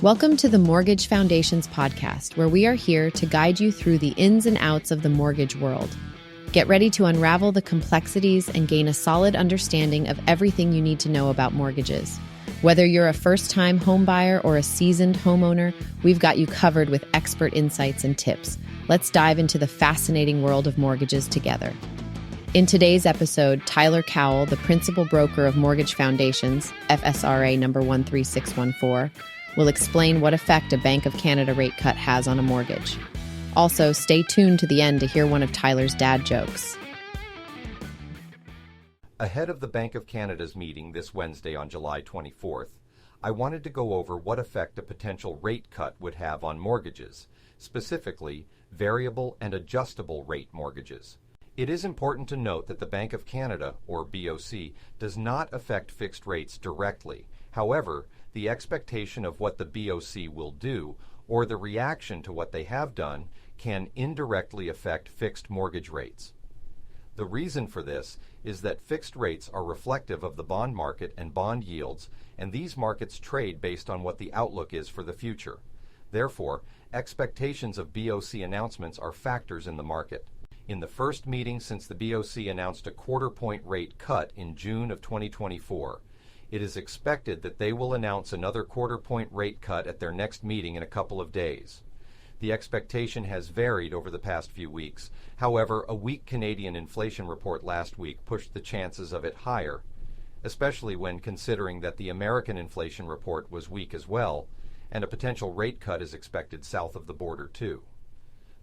Welcome to the Mortgage Foundations podcast, where we are here to guide you through the ins and outs of the mortgage world. Get ready to unravel the complexities and gain a solid understanding of everything you need to know about mortgages. Whether you're a first-time homebuyer or a seasoned homeowner, we've got you covered with expert insights and tips. Let's dive into the fascinating world of mortgages together. In today's episode, Tyler Cowell, the principal broker of Mortgage Foundations, FSRA number 13614, will explain what effect a Bank of Canada rate cut has on a mortgage. Also, stay tuned to the end to hear one of Tyler's dad jokes. Ahead of the Bank of Canada's meeting this Wednesday on July 24th, I wanted to go over what effect a potential rate cut would have on mortgages, specifically variable and adjustable rate mortgages. It is important to note that the Bank of Canada, or BOC, does not affect fixed rates directly. However, the expectation of what the BOC will do, or the reaction to what they have done, can indirectly affect fixed mortgage rates. The reason for this is that fixed rates are reflective of the bond market and bond yields, and these markets trade based on what the outlook is for the future. Therefore, expectations of BOC announcements are factors in the market. In the first meeting since the BOC announced a quarter-point rate cut in June of 2024, it is expected that they will announce another quarter-point rate cut at their next meeting in a couple of days. The expectation has varied over the past few weeks. However, a weak Canadian inflation report last week pushed the chances of it higher, especially when considering that the American inflation report was weak as well, and a potential rate cut is expected south of the border too.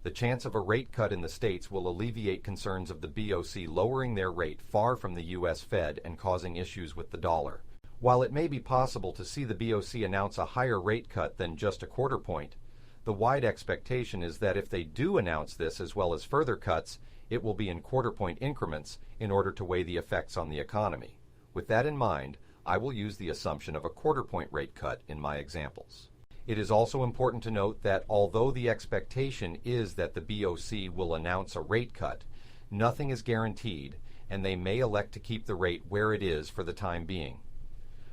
The chance of a rate cut in the States will alleviate concerns of the BOC lowering their rate far from the U.S. Fed and causing issues with the dollar. While it may be possible to see the BOC announce a higher rate cut than just a quarter point, the wide expectation is that if they do announce this as well as further cuts, it will be in quarter-point increments in order to weigh the effects on the economy. With that in mind, I will use the assumption of a quarter-point rate cut in my examples. It is also important to note that although the expectation is that the BOC will announce a rate cut, nothing is guaranteed, and they may elect to keep the rate where it is for the time being.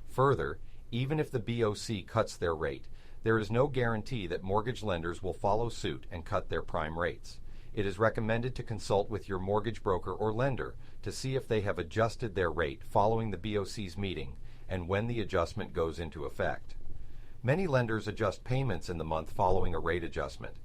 Further, even if the BOC cuts their rate, there is no guarantee that mortgage lenders will follow suit and cut their prime rates. It is recommended to consult with your mortgage broker or lender to see if they have adjusted their rate following the BOC's meeting and when the adjustment goes into effect. Many lenders adjust payments in the month following a rate adjustment,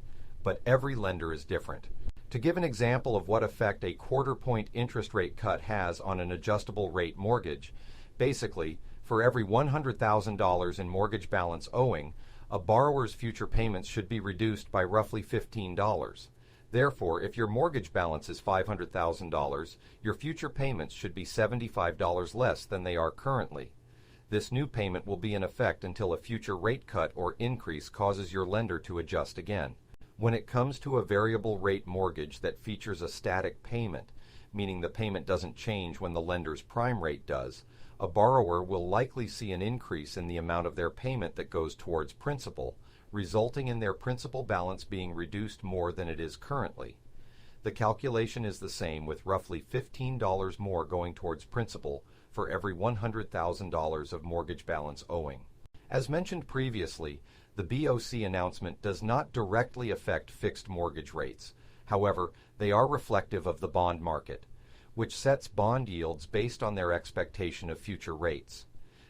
but every lender is different. To give an example of what effect a quarter-point interest rate cut has on an adjustable rate mortgage, basically, for every $100,000 in mortgage balance owing, a borrower's future payments should be reduced by roughly $15. Therefore, if your mortgage balance is $500,000, your future payments should be $75 less than they are currently. This new payment will be in effect until a future rate cut or increase causes your lender to adjust again. When it comes to a variable rate mortgage that features a static payment, meaning the payment doesn't change when the lender's prime rate does, a borrower will likely see an increase in the amount of their payment that goes towards principal, resulting in their principal balance being reduced more than it is currently. The calculation is the same, with roughly $15 more going towards principal for every $100,000 of mortgage balance owing. As mentioned previously, the BOC announcement does not directly affect fixed mortgage rates. However, they are reflective of the bond market, which sets bond yields based on their expectation of future rates.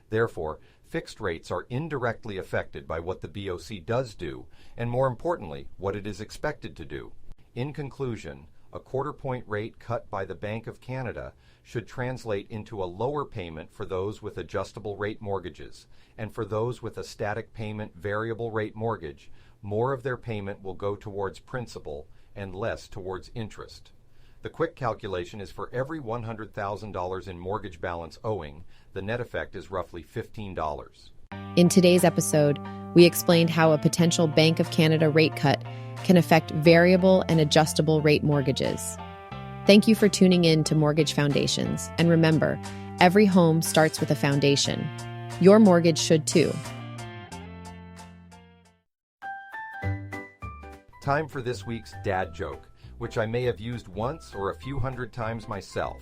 Therefore, fixed rates are indirectly affected by what the BOC does do, and more importantly, what it is expected to do. In conclusion, a quarter-point rate cut by the Bank of Canada should translate into a lower payment for those with adjustable rate mortgages, and for those with a static payment variable rate mortgage, more of their payment will go towards principal and less towards interest. The quick calculation is for every $100,000 in mortgage balance owing, the net effect is roughly $15. In today's episode, we explained how a potential Bank of Canada rate cut can affect variable and adjustable rate mortgages. Thank you for tuning in to Mortgage Foundations. And remember, every home starts with a foundation. Your mortgage should too. Time for this week's dad joke, which I may have used once or a few hundred times myself.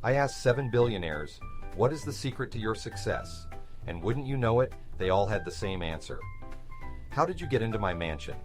I asked 7 billionaires, what is the secret to your success? And wouldn't you know it, they all had the same answer. How did you get into my mansion?